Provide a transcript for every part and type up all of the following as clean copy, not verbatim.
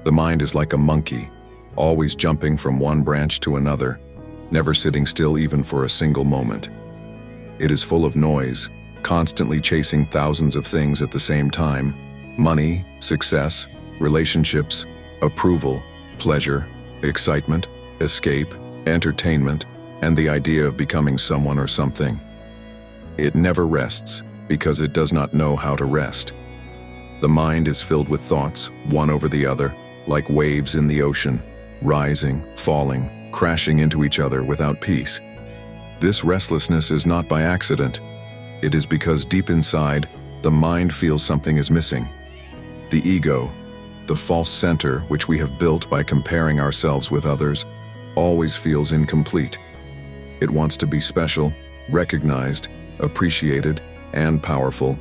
The mind is like a monkey, always jumping from one branch to another, never sitting still even for a single moment. It is full of noise, constantly chasing thousands of things at the same time: money, success, relationships, approval, pleasure, excitement, escape, entertainment, and the idea of becoming someone or something. It never rests because it does not know how to rest. The mind is filled with thoughts, one over the other, like waves in the ocean, rising, falling, crashing into each other without peace. This restlessness is not by accident. It is because deep inside, the mind feels something is missing. The ego, the false center which we have built by comparing ourselves with others, always feels incomplete. It wants to be special, recognized, appreciated, and powerful,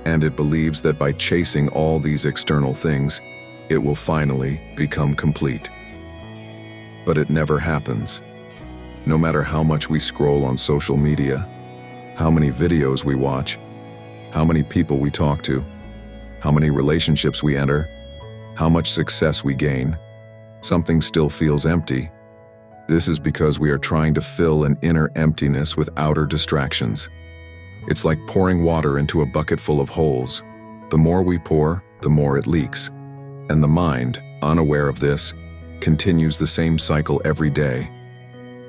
and it believes that by chasing all these external things, it will finally become complete. But it never happens. No matter how much we scroll on social media, how many videos we watch, how many people we talk to, how many relationships we enter, how much success we gain, something still feels empty. This is because we are trying to fill an inner emptiness with outer distractions. It's like pouring water into a bucket full of holes. The more we pour, the more it leaks. And the mind, unaware of this, continues the same cycle every day.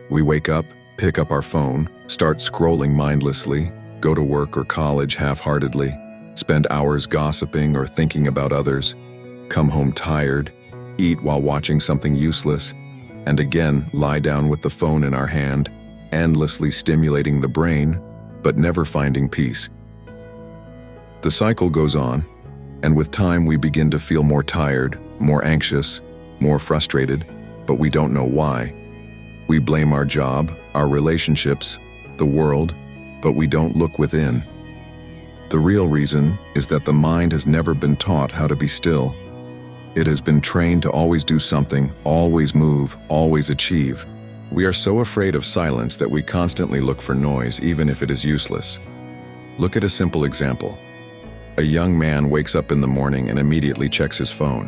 We wake up, pick up our phone, start scrolling mindlessly, go to work or college half-heartedly, spend hours gossiping or thinking about others, come home tired, eat while watching something useless, and again lie down with the phone in our hand, endlessly stimulating the brain, but never finding peace. The cycle goes on, and with time we begin to feel more tired, more anxious, more frustrated, but we don't know why. We blame our job, our relationships, the world, but we don't look within. The real reason is that the mind has never been taught how to be still. It has been trained to always do something, always move, always achieve. We are so afraid of silence that we constantly look for noise, even if it is useless. Look at a simple example. A young man wakes up in the morning and immediately checks his phone.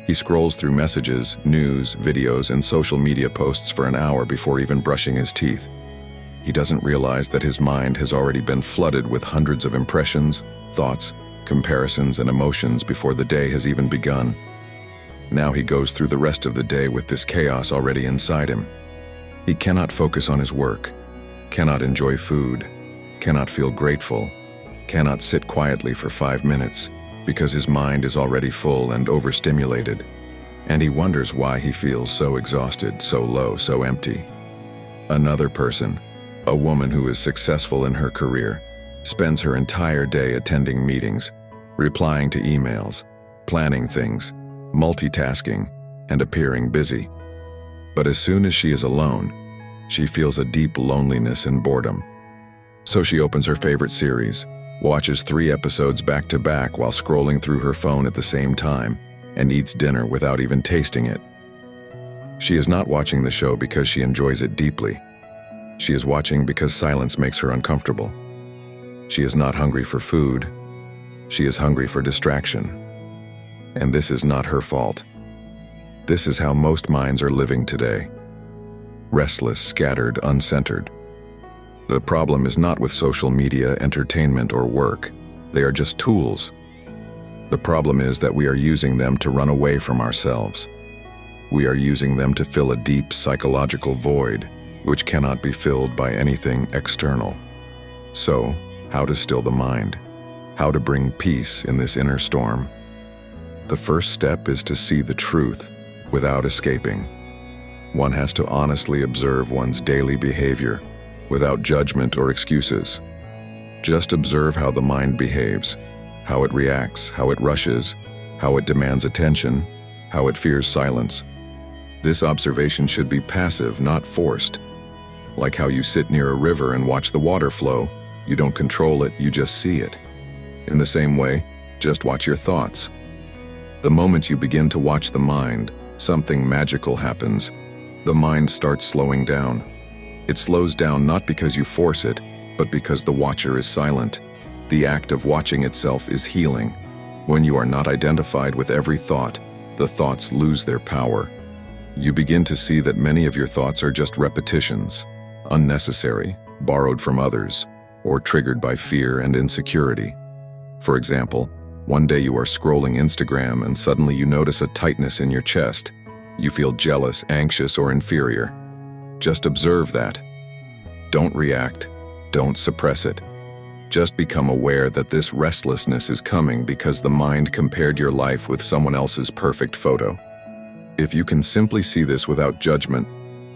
He scrolls through messages, news, videos, and social media posts for an hour before even brushing his teeth. He doesn't realize that his mind has already been flooded with hundreds of impressions, thoughts, comparisons, and emotions before the day has even begun. Now he goes through the rest of the day with this chaos already inside him. He cannot focus on his work, cannot enjoy food, cannot feel grateful, cannot sit quietly for 5 minutes because his mind is already full and overstimulated. And he wonders why he feels so exhausted, so low, so empty. Another person, a woman who is successful in her career, spends her entire day attending meetings, replying to emails, planning things, multitasking, and appearing busy. But as soon as she is alone, she feels a deep loneliness and boredom. So she opens her favorite series, watches 3 episodes back to back while scrolling through her phone at the same time, and eats dinner without even tasting it. She is not watching the show because she enjoys it deeply. She is watching because silence makes her uncomfortable. She is not hungry for food. She is hungry for distraction. And this is not her fault. This is how most minds are living today. Restless, scattered, uncentered. The problem is not with social media, entertainment, or work. They are just tools. The problem is that we are using them to run away from ourselves. We are using them to fill a deep psychological void, which cannot be filled by anything external. So, how to still the mind? How to bring peace in this inner storm? The first step is to see the truth without escaping. One has to honestly observe one's daily behavior without judgment or excuses. Just observe how the mind behaves, how it reacts, how it rushes, how it demands attention, how it fears silence. This observation should be passive, not forced. Like how you sit near a river and watch the water flow. You don't control it, you just see it. In the same way, just watch your thoughts. The moment you begin to watch the mind, something magical happens. The mind starts slowing down. It slows down not because you force it, but because the watcher is silent. The act of watching itself is healing. When you are not identified with every thought, the thoughts lose their power. You begin to see that many of your thoughts are just repetitions, unnecessary, borrowed from others, or triggered by fear and insecurity. For example, one day you are scrolling Instagram and suddenly you notice a tightness in your chest. You feel jealous, anxious, or inferior. Just observe that. Don't react. Don't suppress it. Just become aware that this restlessness is coming because the mind compared your life with someone else's perfect photo. If you can simply see this without judgment,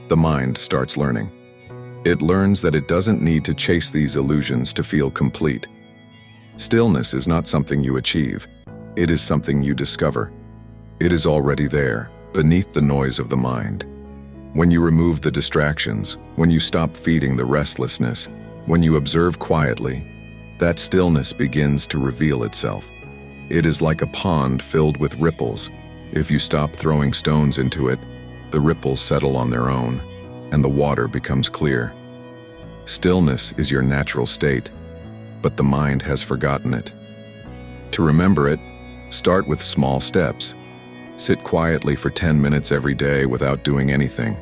the mind starts learning. It learns that it doesn't need to chase these illusions to feel complete. Stillness is not something you achieve. It is something you discover. It is already there, beneath the noise of the mind. When you remove the distractions, when you stop feeding the restlessness, when you observe quietly, that stillness begins to reveal itself. It is like a pond filled with ripples. If you stop throwing stones into it, the ripples settle on their own, and the water becomes clear. Stillness is your natural state, but the mind has forgotten it. To remember it, start with small steps. Sit quietly for 10 minutes every day without doing anything.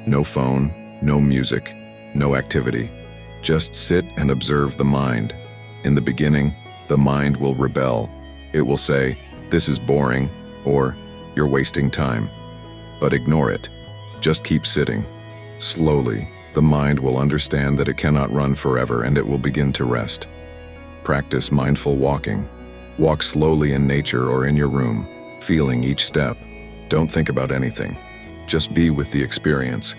No phone, no music, no activity. Just sit and observe the mind. In the beginning, the mind will rebel. It will say, "This is boring," or "You're wasting time." But ignore it. Just keep sitting. Slowly, the mind will understand that it cannot run forever and it will begin to rest. Practice mindful walking. Walk slowly in nature or in your room, feeling each step. Don't think about anything. Just be with the experience.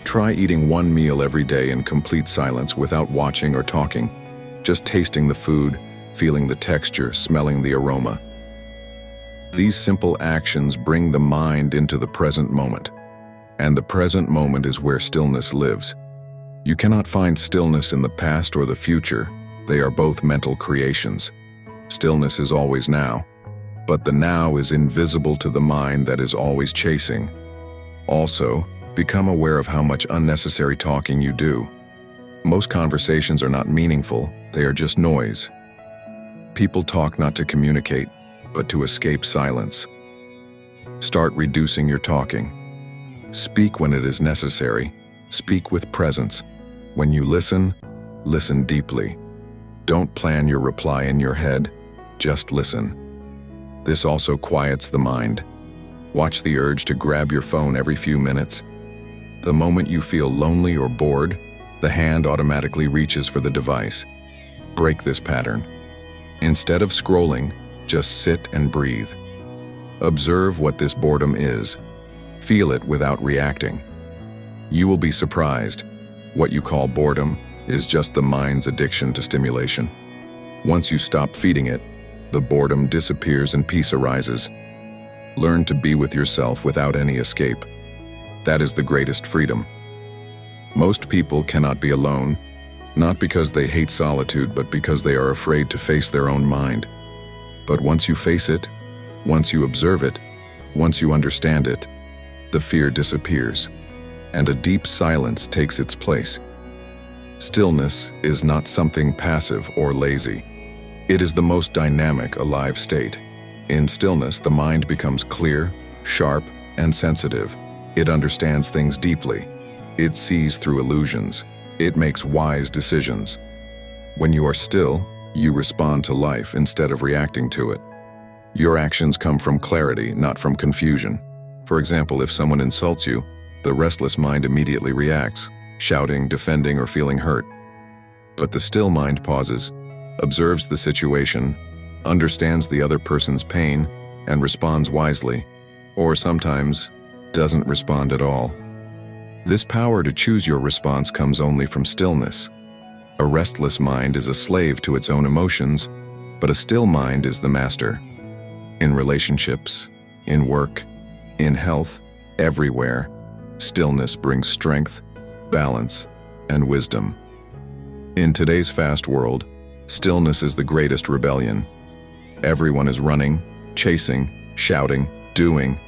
Try eating one meal every day in complete silence without watching or talking. Just tasting the food, feeling the texture, smelling the aroma. These simple actions bring the mind into the present moment. And the present moment is where stillness lives. You cannot find stillness in the past or the future. They are both mental creations. Stillness is always now, but the now is invisible to the mind that is always chasing. Also, become aware of how much unnecessary talking you do. Most conversations are not meaningful, they are just noise. People talk not to communicate, but to escape silence. Start reducing your talking. Speak when it is necessary. Speak with presence. When you listen, listen deeply. Don't plan your reply in your head, just listen. This also quiets the mind. Watch the urge to grab your phone every few minutes. The moment you feel lonely or bored, the hand automatically reaches for the device. Break this pattern. Instead of scrolling, just sit and breathe. Observe what this boredom is. Feel it without reacting. You will be surprised. What you call boredom is just the mind's addiction to stimulation. Once you stop feeding it, the boredom disappears and peace arises. Learn to be with yourself without any escape. That is the greatest freedom. Most people cannot be alone, not because they hate solitude, but because they are afraid to face their own mind. But once you face it, once you observe it, once you understand it, the fear disappears, and a deep silence takes its place. Stillness is not something passive or lazy. It is the most dynamic, alive state. In stillness, the mind becomes clear, sharp, and sensitive. It understands things deeply. It sees through illusions. It makes wise decisions. When you are still, you respond to life instead of reacting to it. Your actions come from clarity, not from confusion. For example, if someone insults you, the restless mind immediately reacts, shouting, defending, or feeling hurt. But the still mind pauses, observes the situation, understands the other person's pain, and responds wisely, or sometimes doesn't respond at all. This power to choose your response comes only from stillness. A restless mind is a slave to its own emotions, but a still mind is the master. In relationships, in work, in health, everywhere, stillness brings strength, balance, and wisdom. In today's fast world, stillness is the greatest rebellion. Everyone is running, chasing, shouting, doing.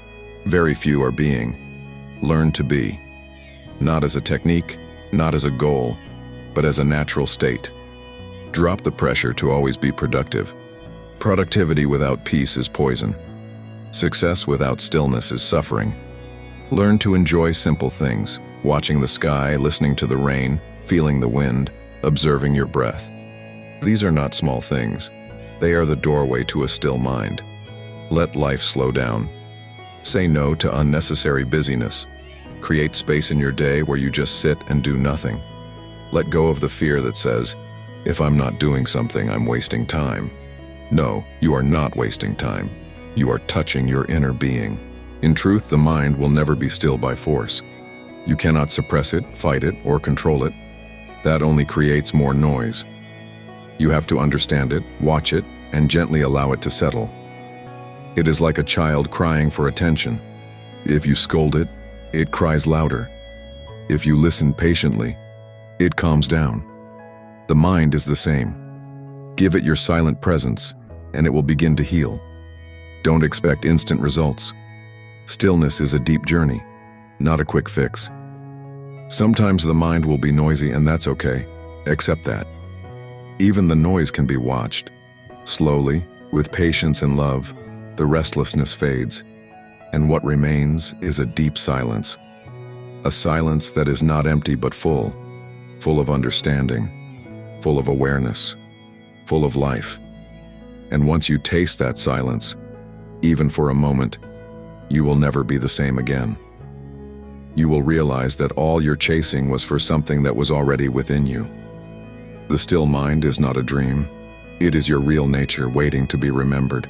Very few are being. Learn to be. Not as a technique, not as a goal, but as a natural state. Drop the pressure to always be productive. Productivity without peace is poison. Success without stillness is suffering. Learn to enjoy simple things, watching the sky, listening to the rain, feeling the wind, observing your breath. These are not small things. They are the doorway to a still mind. Let life slow down. Say no to unnecessary busyness. Create space in your day where you just sit and do nothing. Let go of the fear that says, if I'm not doing something, I'm wasting time. No, you are not wasting time. You are touching your inner being. In truth, the mind will never be still by force. You cannot suppress it, fight it, or control it. That only creates more noise. You have to understand it, watch it, and gently allow it to settle. It is like a child crying for attention. If you scold it, it cries louder. If you listen patiently, it calms down. The mind is the same. Give it your silent presence, and it will begin to heal. Don't expect instant results. Stillness is a deep journey, not a quick fix. Sometimes the mind will be noisy, and that's okay. Accept that. Even the noise can be watched. Slowly, with patience and love, the restlessness fades, and what remains is a deep silence. A silence that is not empty but full of understanding, full of awareness, full of life. And once you taste that silence, even for a moment, you will never be the same again. You will realize that all you're chasing was for something that was already within you. The still mind is not a dream. It is your real nature waiting to be remembered.